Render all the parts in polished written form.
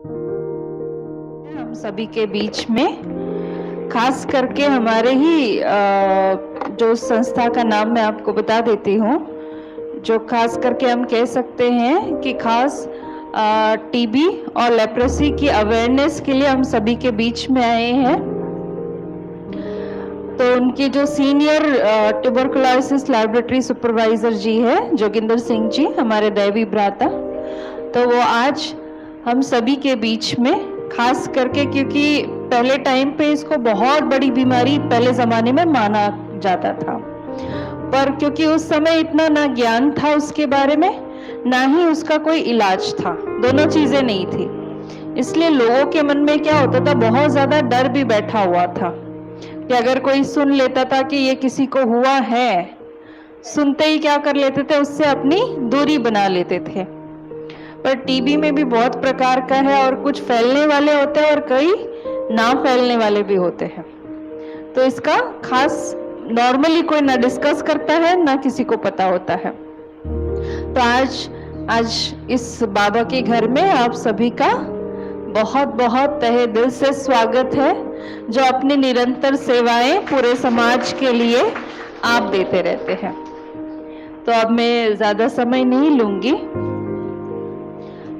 हम सभी के बीच में, खास करके हमारे ही जो संस्था का नाम मैं आपको बता देती हूँ, जो खास करके हम कह सकते हैं कि खास टीबी और लेप्रोसी की अवेयरनेस के लिए हम सभी के बीच में आए हैं। तो उनके जो सीनियर ट्यूबरकुलोसिस लैबोरेटरी सुपरवाइजर जी है जोगिंदर सिंह जी, हमारे दैवी भ्राता, तो वो आज हम सभी के बीच में, खास करके क्योंकि पहले टाइम पे इसको बहुत बड़ी बीमारी पहले जमाने में माना जाता था, पर क्योंकि उस समय इतना ना ज्ञान था उसके बारे में, ना ही उसका कोई इलाज था, दोनों चीजें नहीं थी। इसलिए लोगों के मन में क्या होता था, बहुत ज्यादा डर भी बैठा हुआ था कि अगर कोई सुन लेता था कि ये किसी को हुआ है, सुनते ही क्या कर लेते थे, उससे अपनी दूरी बना लेते थे। पर टीबी में भी बहुत प्रकार का है, और कुछ फैलने वाले होते हैं और कई ना फैलने वाले भी होते हैं। तो इसका खास नॉर्मली कोई ना डिस्कस करता है, ना किसी को पता होता है। तो आज इस बाबा के घर में आप सभी का बहुत बहुत तहे दिल से स्वागत है, जो अपनी निरंतर सेवाएं पूरे समाज के लिए आप देते रहते हैं। तो अब मैं ज्यादा समय नहीं लूंगी,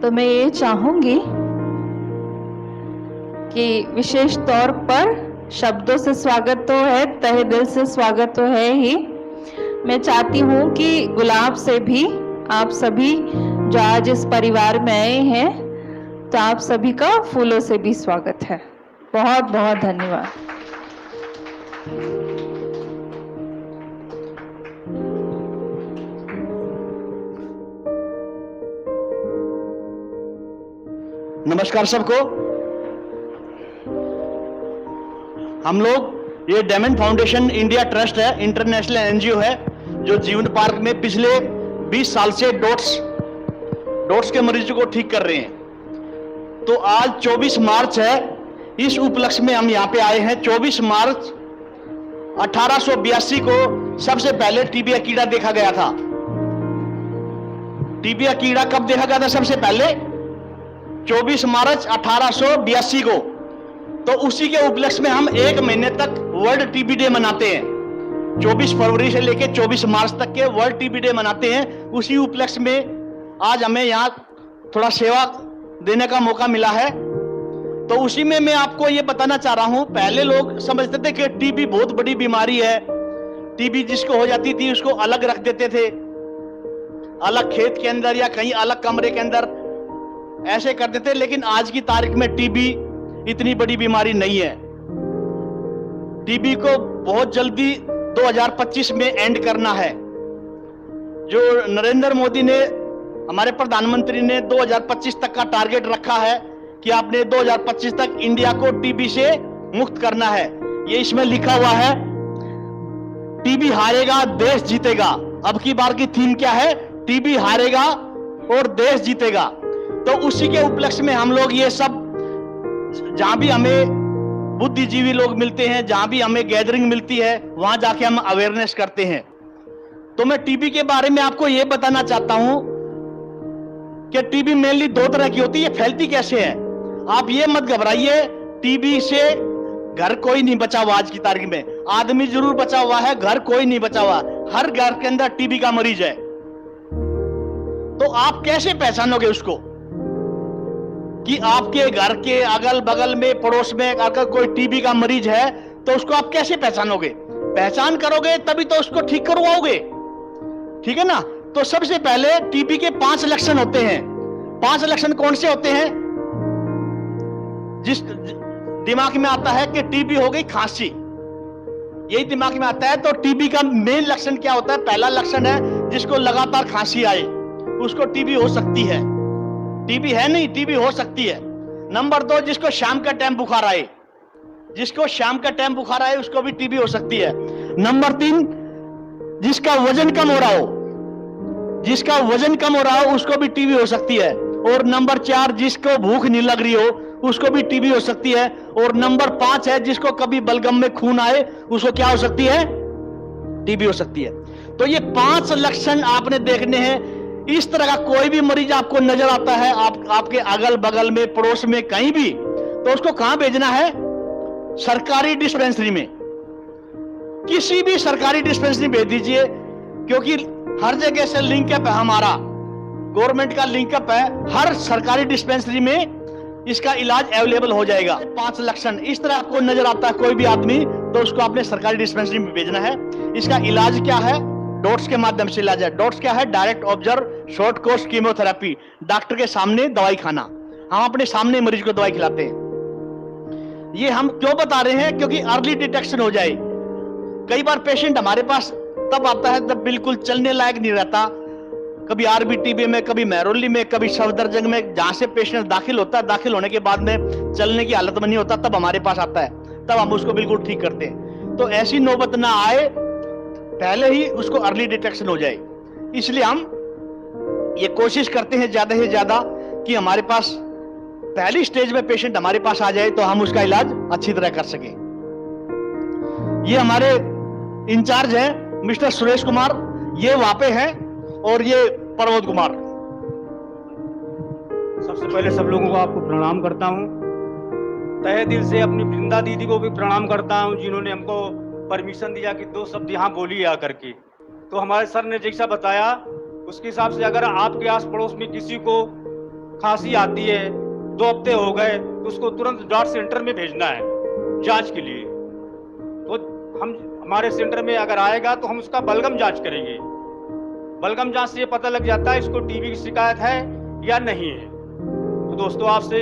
तो मैं ये चाहूंगी कि विशेष तौर पर शब्दों से स्वागत तो है, तहे दिल से स्वागत तो है ही, मैं चाहती हूं कि गुलाब से भी आप सभी जो आज इस परिवार में आए हैं, तो आप सभी का फूलों से भी स्वागत है। बहुत बहुत धन्यवाद। नमस्कार सबको। हम लोग, ये डेमन फाउंडेशन इंडिया ट्रस्ट है, इंटरनेशनल एनजीओ है, जो जीवन पार्क में पिछले 20 साल से डोट्स के मरीजों को ठीक कर रहे हैं। तो आज 24 मार्च है, इस उपलक्ष्य में हम यहाँ पे आए हैं। 24 मार्च 1882 को सबसे पहले टीबी कीड़ा देखा गया था। टीबी कीड़ा कब देखा गया था? सबसे पहले 24 मार्च 1882 को। तो उसी के उपलक्ष्य में हम 1 महीने तक वर्ल्ड टीबी डे मनाते हैं। 24 फरवरी से लेकर 24 मार्च तक के वर्ल्ड टीबी डे मनाते हैं। उसी उपलक्ष्य में आज हमें यहाँ थोड़ा सेवा देने का मौका मिला है। तो उसी में मैं आपको ये बताना चाह रहा हूँ, पहले लोग समझते थे कि टीबी बहुत बड़ी बीमारी है, टीबी जिसको हो जाती थी उसको अलग रख देते थे, अलग खेत के अंदर या कहीं अलग कमरे के अंदर ऐसे करते थे। लेकिन आज की तारीख में टीबी इतनी बड़ी बीमारी नहीं है। टीबी को बहुत जल्दी 2025 में एंड करना है। जो नरेंद्र मोदी ने, हमारे प्रधानमंत्री ने 2025 तक का टारगेट रखा है कि आपने 2025 तक इंडिया को टीबी से मुक्त करना है। ये इसमें लिखा हुआ है, टीबी हारेगा देश जीतेगा। अब की बार की थीम क्या है? टीबी हारेगा और देश जीतेगा। तो उसी के उपलक्ष्य में हम लोग ये सब, जहां भी हमें बुद्धिजीवी लोग मिलते हैं, जहां भी हमें गैदरिंग मिलती है, वहां जाके हम अवेयरनेस करते हैं। तो मैं टीबी के बारे में आपको यह बताना चाहता हूं कि टीबी मेनली 2 तरह की होती है। ये फैलती कैसे है? आप ये मत घबराइए, टीबी से घर कोई नहीं बचा हुआ। आज की तारीख में आदमी जरूर बचा हुआ है, घर कोई नहीं बचा हुआ। हर घर के अंदर टीबी का मरीज है। तो आप कैसे पहचानोगे उसको कि आपके घर के अगल बगल में, पड़ोस में अगर कोई टीबी का मरीज है, तो उसको आप कैसे पहचानोगे? पहचान करोगे तभी तो उसको ठीक करवाओगे, ठीक है ना? तो सबसे पहले टीबी के 5 लक्षण होते हैं। 5 लक्षण कौन से होते हैं? जिस दिमाग में आता है कि टीबी हो गई खांसी, यही दिमाग में आता है। तो टीबी का मेन लक्षण क्या होता है? पहला लक्षण है जिसको लगातार खांसी आए, उसको टीबी हो सकती है। टीबी है नहीं, टीबी हो सकती है। नंबर 2, जिसको शाम का टाइम बुखार आए, जिसको शाम का टाइम बुखार आए उसको भी टीबी हो सकती है। नंबर 3, जिसका वजन कम हो रहा हो, जिसका वजन कम हो रहा हो उसको भी टीबी हो सकती है। और नंबर 4, जिसको भूख नहीं लग रही हो उसको भी टीबी हो सकती है। और नंबर 5 है, जिसको कभी बलगम में खून आए उसको क्या हो सकती है? टीबी हो सकती है। तो ये 5 लक्षण आपने देखने हैं। इस तरह का कोई भी मरीज आपको नजर आता है आपके अगल बगल में, पड़ोस में, कहीं भी, तो उसको कहां भेजना है? सरकारी डिस्पेंसरी में। किसी भी सरकारी डिस्पेंसरी भेज दीजिए, क्योंकि हर जगह से लिंकअप है, हमारा गवर्नमेंट का लिंकअप है। हर सरकारी डिस्पेंसरी में इसका इलाज अवेलेबल हो जाएगा। 5 लक्षण इस तरह आपको नजर आता है कोई भी आदमी, तो उसको आपने सरकारी डिस्पेंसरी में भेजना है। इसका इलाज क्या है? डॉट्स के माध्यम से इलाज है। डॉट्स क्या है? Direct observe short course chemotherapy. Doctor के सामने दवाई खाना, हम अपने सामने मरीज को दवाई खिलाते हैं। ये हम क्यों बता रहे हैं? क्योंकि अर्ली डिटेक्शन हो जाए। कई बार पेशेंट हमारे पास तब आता है जब बिल्कुल चलने लायक नहीं रहता, कभी आरबीटीबी में, कभी महरौली में, कभी सफदरजंग में, जहां से पेशेंट दाखिल होता है, दाखिल होने के बाद में चलने की हालत में नहीं होता, तब हमारे पास आता है, तब हम उसको बिल्कुल ठीक करते हैं। तो ऐसी नौबत ना आए, पहले ही उसको अर्ली डिटेक्शन हो जाए। इसलिए हम ये कोशिश करते हैं ज्यादा से ज्यादा कि हमारे पास पहली स्टेज में पेशेंट हमारे पास आ जाए तो हम उसका इलाज अच्छी तरह कर सकें। ये हमारे इंचार्ज हैं मिस्टर सुरेश कुमार, ये वहां पे हैं, और ये प्रमोद कुमार। सबसे पहले सब लोगों को आपको प्रणाम करता हूं। तहे दिल से अपनी वृंदा दीदी को भी प्रणाम करता हूं, जिन्होंने हमको परमिशन दिया कि 2 शब्द यहाँ बोलिए आकर के। तो हमारे सर ने जैसा बताया उसके हिसाब से अगर आपके आस पड़ोस में किसी को खांसी आती है, 2 हफ्ते हो गए, तो उसको तुरंत डॉट सेंटर में भेजना है जांच के लिए। तो हम हमारे सेंटर में अगर आएगा तो हम उसका बलगम जांच करेंगे। बलगम जांच से ये पता लग जाता है इसको टीबी की शिकायत है या नहीं है। तो दोस्तों आपसे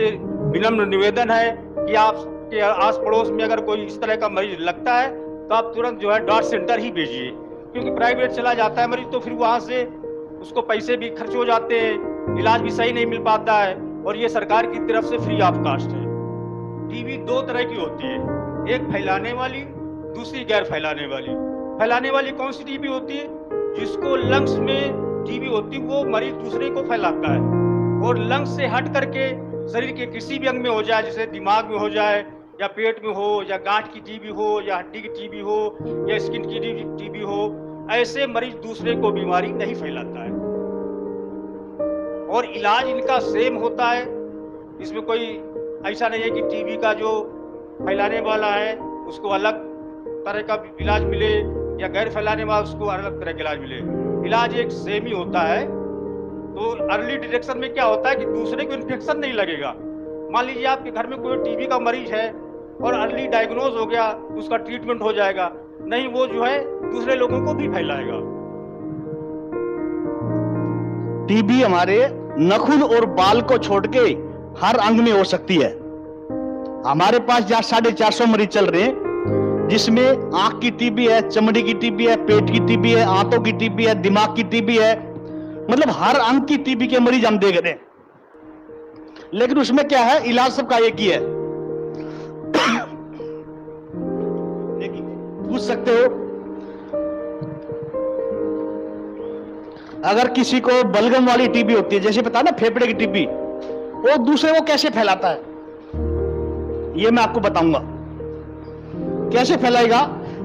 विनम्र निवेदन है कि आपके आस पड़ोस में अगर कोई इस तरह का मरीज लगता है तो आप तुरंत जो है डॉट सेंटर ही भेजिए, क्योंकि प्राइवेट चला जाता है मरीज तो फिर वहाँ से उसको पैसे भी खर्च हो जाते हैं, इलाज भी सही नहीं मिल पाता है, और ये सरकार की तरफ से फ्री ऑफ कास्ट है। टीबी 2 तरह की होती है, एक फैलाने वाली, दूसरी गैर फैलाने वाली। फैलाने वाली कौन सी टीबी होती है? जिसको लंग्स में टीबी होती है वो मरीज दूसरे को फैलाता है, और लंग्स से हट करके शरीर के किसी भी अंग में हो जाए, जैसे दिमाग में हो जाए, या पेट में हो, या गांठ की टीबी हो, या हड्डी की टीबी हो, या स्किन की टीबी हो, ऐसे मरीज दूसरे को बीमारी नहीं फैलाता है। और इलाज इनका सेम होता है, इसमें कोई ऐसा नहीं है कि टीबी का जो फैलाने वाला है उसको अलग तरह का इलाज मिले, या गैर फैलाने वाला उसको अलग तरह का इलाज मिले। इलाज एक सेम ही होता है। तो अर्ली डिटेक्शन में क्या होता है कि दूसरे को इन्फेक्शन नहीं लगेगा। मान लीजिए आपके घर में कोई टीबी का मरीज है और अर्ली डायग्नोज हो गया तो उसका ट्रीटमेंट हो जाएगा, नहीं वो जो है दूसरे लोगों को भी फैलाएगा। टीबी हमारे नखून और बाल को छोड़ के हर अंग में हो सकती है। हमारे पास जहाँ 450 मरीज चल रहे हैं, जिसमें आंख की टीबी है, चमड़ी की टीबी है, पेट की टीबी है, आंतों की टीबी है, दिमाग की टीबी है, मतलब हर अंग की टीबी के मरीज हम देख रहे हैं। लेकिन उसमें क्या है, इलाज सबका एक ही है। पूछ सकते हो, अगर किसी को बलगम वाली टीबी होती है, जैसे पता ना फेफड़े की टीबी, वो दूसरे को कैसे फैलाता है, ये मैं आपको बताऊंगा कैसे फैलाएगा।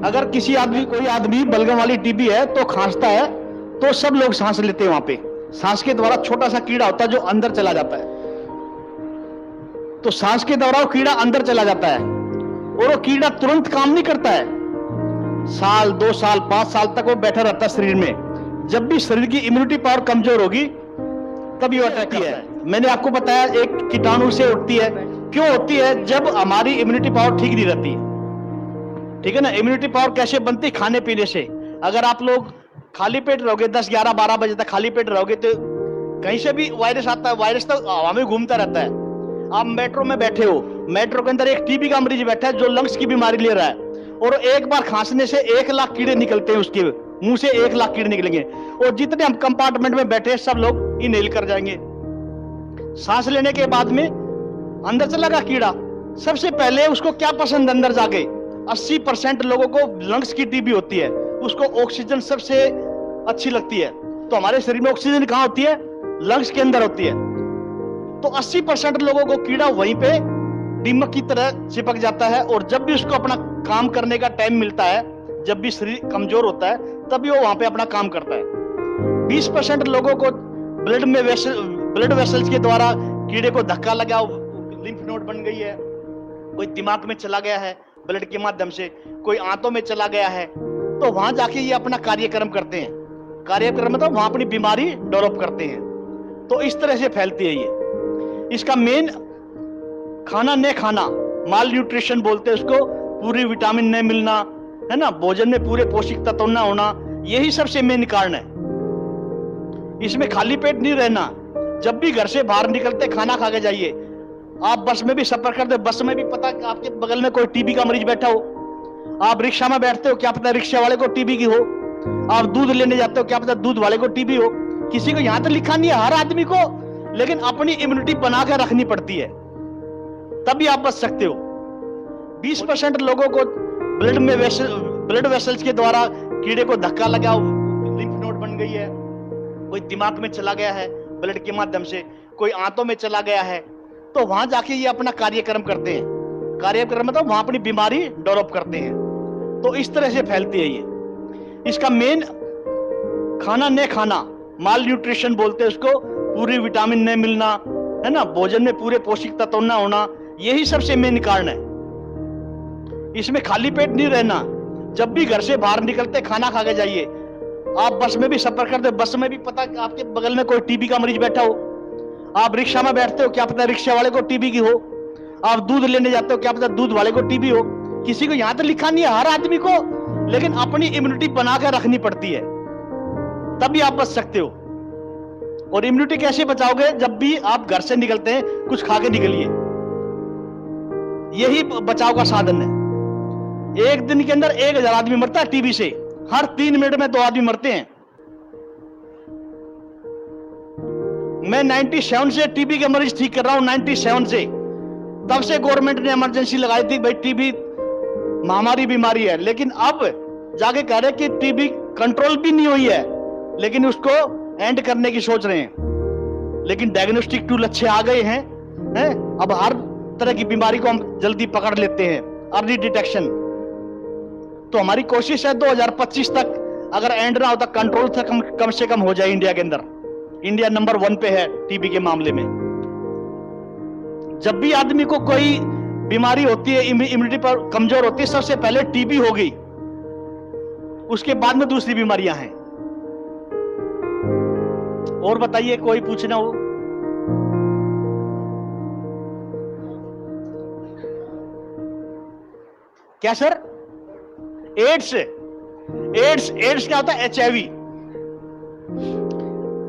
अगर कोई आदमी बलगम वाली टीबी है तो खांसता है, तो सब लोग सांस लेते हैं। वहां पे सांस के द्वारा छोटा सा कीड़ा होता है जो अंदर चला जाता है, तो सांस के द्वारा वो कीड़ा अंदर चला जाता है, और वो कीड़ा तुरंत काम नहीं करता है। साल, 2 साल, 5 साल तक वो बैठा रहता है शरीर में। जब भी शरीर की इम्यूनिटी पावर कमजोर होगी तभी वो अटैक है। मैंने आपको बताया एक कीटाणु से उठती है। क्यों होती है? जब हमारी इम्यूनिटी पावर ठीक नहीं रहती है। ठीक है ना। इम्यूनिटी पावर कैसे बनती? खाने पीने से। अगर आप लोग खाली पेट रहोगे, 10, 11, 12 बजे तक खाली पेट रहोगे, तो कहीं से भी वायरस आता है। वायरस तो हवा में घूमता रहता है। आप मेट्रो में बैठे हो, मेट्रो के अंदर एक टीबी का मरीज बैठा है जो लंग्स की बीमारी ले रहा है, और एक बार खांसने से 1 लाख कीड़े निकलते हैं, उसके मुंह से 1 लाख कीड़े निकलेंगे, और जितने हम कंपार्टमेंट में बैठे हैं सब लोग इनहेल कर जाएंगे। सांस लेने के बाद में अंदर चला गया कीड़ा। सबसे पहले उसको क्या पसंद, अंदर जाके 80% लोगों को लंग्स की टीबी होती है, उसको ऑक्सीजन सबसे अच्छी लगती है। तो हमारे शरीर में ऑक्सीजन कहां होती है? लंग्स के अंदर होती है। तो 80% लोगों को कीड़ा वहीं पे दीमक की तरह चिपक जाता है, और जब भी उसको अपना काम करने का टाइम मिलता है, जब भी शरीर कमजोर होता है, तभी वो वहां पे अपना काम करता है। 20% लोगों को ब्लड वेसल्स के द्वारा कीड़े को धक्का लगा, लिम्फ नोड बन गई है, कोई दिमाग में चला गया है ब्लड के माध्यम से, कोई आंतों में चला गया है, तो वहां जाके ये अपना कार्यक्रम करते हैं। कार्यक्रम मतलब वहां अपनी बीमारी डेवलप करते हैं। तो इस तरह से फैलती है ये। इसका मेन खाना न खाना, माल न्यूट्रिशन बोलते हैं उसको, पूरी विटामिन न मिलना, है ना, भोजन में पूरे पौष्टिक तत्व न होना, यही सबसे मेन कारण है। इसमें खाली पेट नहीं रहना। जब भी घर से बाहर निकलते खाना खा के जाइए। आप बस में भी सफर करते, बस में भी पता आपके बगल में कोई टीबी का मरीज बैठा हो। आप रिक्शा में बैठते हो, क्या पता रिक्शा वाले को टीबी की हो। आप दूध लेने जाते हो, क्या पता दूध वाले को टीबी हो। किसी को यहां तो लिखा नहीं है, हर आदमी को, लेकिन अपनी इम्यूनिटी बना कर रखनी पड़ती है, तभी आप बच सकते हो। 20% लोगों को ब्लड वेसल्स के द्वारा कीड़े को धक्का लगा, लिम्फ नोड बन गई है, कोई दिमाग में चला गया है ब्लड के माध्यम से, कोई आंतों में चला गया है, तो वहां जाके ये अपना कार्यक्रम करते हैं। कार्यक्रम मतलब वहां अपनी बीमारी डेवलप करते हैं। तो इस तरह से फैलती है ये। इसका मेन खाना न खाना, माल न्यूट्रिशन बोलते हैं उसको, पूरी विटामिन न मिलना, है ना, भोजन में पूरे पौष्टिक तत्व न होना, यही सबसे मेन कारण है। इसमें खाली पेट नहीं रहना। जब भी घर से बाहर निकलते खाना खा के जाइए। आप बस में भी सफर करते, बस में भी पता आपके बगल में कोई टीबी का मरीज बैठा हो। आप रिक्शा में बैठते हो, क्या पता रिक्शा वाले को टीबी की हो। आप दूध लेने जाते हो, क्या पता दूध वाले को टीबी हो। किसी को यहां तो लिखा नहीं है, हर आदमी को, लेकिन अपनी इम्यूनिटी बनाकर रखनी पड़ती है, तभी आप बच सकते हो। और इम्यूनिटी कैसे बचाओगे? जब भी आप घर से निकलते हैं कुछ खा के निकलिए, यही बचाव का साधन है। एक दिन के अंदर 1000 आदमी मरता है टीबी से, हर 3 मिनट में 2 आदमी मरते हैं। मैं 97 से टीबी के मरीज ठीक कर रहा हूं, 97 से। तब से गवर्नमेंट ने इमरजेंसी लगाई थी, भाई टीबी महामारी बीमारी है, लेकिन अब जाके कह रहे कि टीबी कंट्रोल भी नहीं हुई है, लेकिन उसको एंड करने की सोच रहे हैं। लेकिन डायग्नोस्टिक टूल अच्छे आ गए हैं, अब हर तरह की बीमारी को हम जल्दी पकड़ लेते हैं, अर्ली डिटेक्शन। तो हमारी कोशिश है 2025 तक अगर एंड ना होता, कंट्रोल तक कम से कम हो जाए इंडिया के अंदर। इंडिया नंबर 1 पे है टीबी के मामले में। जब भी आदमी को कोई बीमारी होती है, इम्यूनिटी पर कमजोर होती है, सबसे पहले टीबी हो गई, उसके बाद में दूसरी बीमारियां हैं। और बताइए, कोई पूछना हो? क्या सर? एड्स क्या होता है? HIV।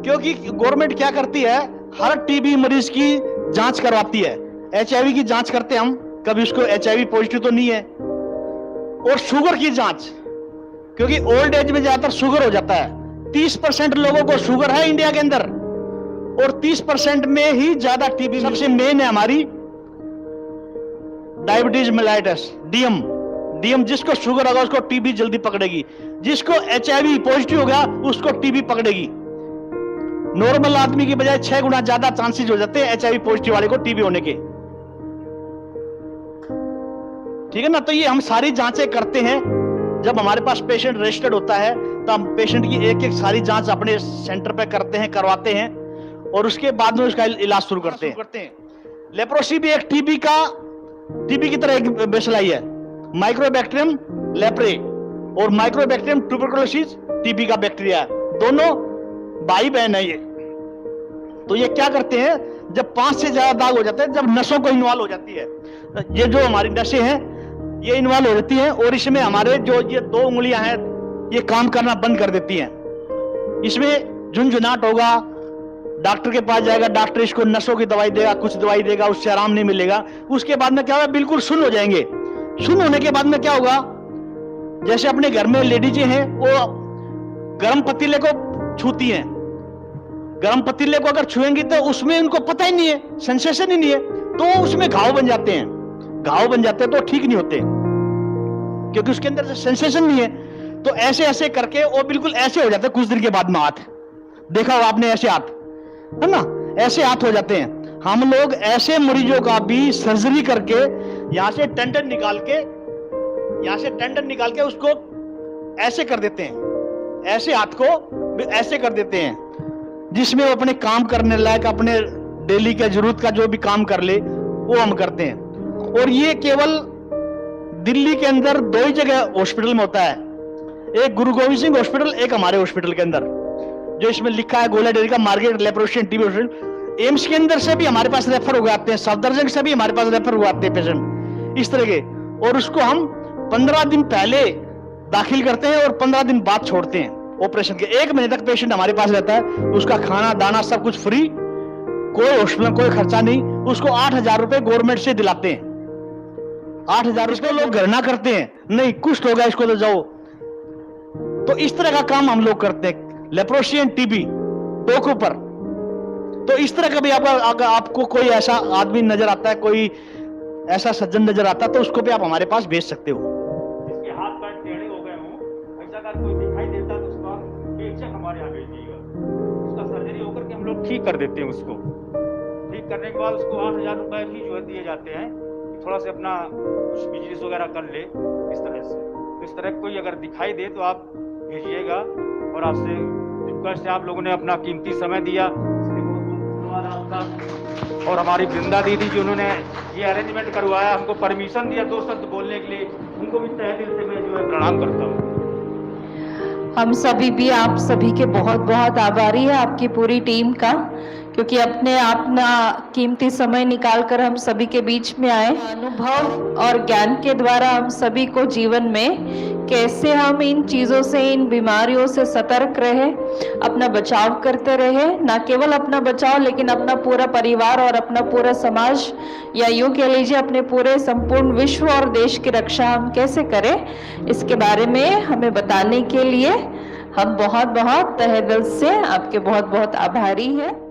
क्योंकि गवर्नमेंट क्या करती है, हर टीबी मरीज की जांच करवाती है। HIV की जांच करते हैं हम, कभी उसको HIV पॉजिटिव तो नहीं है। और शुगर की जांच, क्योंकि ओल्ड एज में ज्यादातर शुगर हो जाता है। 30% लोगों को शुगर है इंडिया के अंदर, और 30% में ही ज्यादा टीबी। सबसे मेन है हमारी डायबिटीज मेलाइटस, DM। जिसको शुगर होगा उसको टीबी जल्दी पकड़ेगी, जिसको HIV पॉजिटिव हो गया उसको टीबी पकड़ेगी। नॉर्मल आदमी की बजाय 6 गुना ज्यादा चांसेस हो जाते हैं HIV पॉजिटिव वाले को टीबी होने के। ठीक है ना? तो ये हम सारी जांचें करते हैं। जब हमारे पास पेशेंट रजिस्टर्ड होता है तो हम पेशेंट की एक सारी जांच अपने सेंटर पे करते हैं, करवाते हैं, और उसके बाद में उसका इलाज शुरू करते हैं। लेप्रोसी भी एक टीबी की तरह एक बेसिलाई है, माइक्रोबैक्टीरियम लेप्रे और माइक्रोबैक्टीरियम ट्यूबरकुलोसिस टीबी का बैक्टीरिया है। दोनों भाई बहन है ये। तो ये क्या करते हैं, जब 5 से ज्यादा दाग हो जाते हैं, जब नसों को इन्वॉल्व हो जाती है, ये जो हमारी नसें हैं ये इन्वॉल्व हो जाती हैं, और इसमें हमारे जो ये 2 उंगलियां हैं ये काम करना बंद कर देती हैं। इसमें झुंझुनाहट होगा, डॉक्टर के पास जाएगा, डॉक्टर इसको नसों की दवाई देगा, कुछ दवाई देगा, उससे आराम नहीं मिलेगा। उसके बाद में क्या होगा, बिल्कुल सुन्न हो जाएंगे। सुन्न होने के बाद में क्या होगा, जैसे अपने घर में लेडीजें हैं वो गर्म पतीले को छूती हैं, गर्म पतीले को अगर छुएंगी तो उसमें उनको पता ही नहीं है, सेंसेशन ही नहीं है, तो उसमें घाव बन जाते हैं। घाव बन जाते हैं तो ठीक नहीं होते, क्योंकि उसके अंदर सेंसेशन नहीं है। तो ऐसे ऐसे करके वो बिल्कुल ऐसे हो जाते हैं कुछ दिन के बाद में। हाथ देखा हो आपने, ऐसे हाथ है ना, ऐसे हाथ हो जाते हैं। हम लोग ऐसे मरीजों का भी सर्जरी करके यहां से टेंडन निकाल के उसको ऐसे कर देते हैं, ऐसे हाथ को ऐसे कर देते हैं, जिसमें वो अपने काम करने लायक, अपने डेली का जरूरत का जो भी काम कर ले वो हम करते हैं। और ये केवल दिल्ली के अंदर 2 ही जगह हॉस्पिटल में होता है, एक गुरु गोविंद सिंह हॉस्पिटल, एक हमारे हॉस्पिटल के अंदर, जो इसमें लिखा है गोला डेयरी का मार्केट लेप्रोसियन टीबी हॉस्पिटल। एम्स के अंदर से भी हमारे पास रेफर हुए आते हैं, सफदरजंग से भी हमारे पास रेफर हुए आते हैं पेशेंट इस तरह के, और उसको हम 15 दिन पहले दाखिल करते हैं और 15 दिन बाद छोड़ते हैं ऑपरेशन के। 1 महीने तक पेशेंट हमारे पास रहता है, उसका खाना दाना सब कुछ फ्री, कोई हॉस्पिटल कोई खर्चा नहीं। उसको 8,000 रुपए गवर्नमेंट से दिलाते हैं। 8,000 इसको लोग घर ना करते हैं, नहीं कुछ होगा इसको तो जाओ। तो इस तरह का काम हम लोग करते हैं, लेप्रोसियन टीबी टोको पर। तो इस तरह का भी अगर आपको कोई ऐसा आदमी नजर आता है, कोई ऐसा सज्जन नजर आता है, तो उसको भी आप हमारे पास भेज सकते हो। जिसके हाथ पैर टेढ़े हो गए हों, ऐसा अगर कोई दिखाई देता है तो उसको आप बेशक हमारे यहाँ भेजिएगा, उसका सर्जरी होकर के हम लोग ठीक कर देते हैं। उसको ठीक करने के बाद उसको 8,000 रुपए ही जो है दिए जाते हैं, थोड़ा सा अपना कुछ बिजनेस वगैरह कर ले इस तरह से। तो इस तरह कोई अगर दिखाई दे तो आप भेजिएगा, और आपसे रिक्वेस्ट है, आप लोगों ने अपना कीमती समय दिया, इसलिए बहुत धन्यवाद आपका। और हमारी वृंदा दीदी जी, उन्होंने ये अरेंजमेंट करवाया, हमको परमिशन दिया 2 शब्द बोलने के लिए, उनको भी तहे दिल से मैं जो है प्रणाम करता हूँ। हम सभी भी आप सभी के बहुत बहुत आभारी है, आपकी पूरी टीम का, क्योंकि अपना कीमती समय निकालकर हम सभी के बीच में आए। अनुभव और ज्ञान के द्वारा हम सभी को जीवन में कैसे हम इन चीज़ों से, इन बीमारियों से सतर्क रहे, अपना बचाव करते रहे, ना केवल अपना बचाव लेकिन अपना पूरा परिवार और अपना पूरा समाज, या यूँ कह लीजिए अपने पूरे संपूर्ण विश्व और देश की रक्षा हम कैसे करें, इसके बारे में हमें बताने के लिए हम बहुत बहुत तहे दिल से आपके बहुत बहुत आभारी हैं।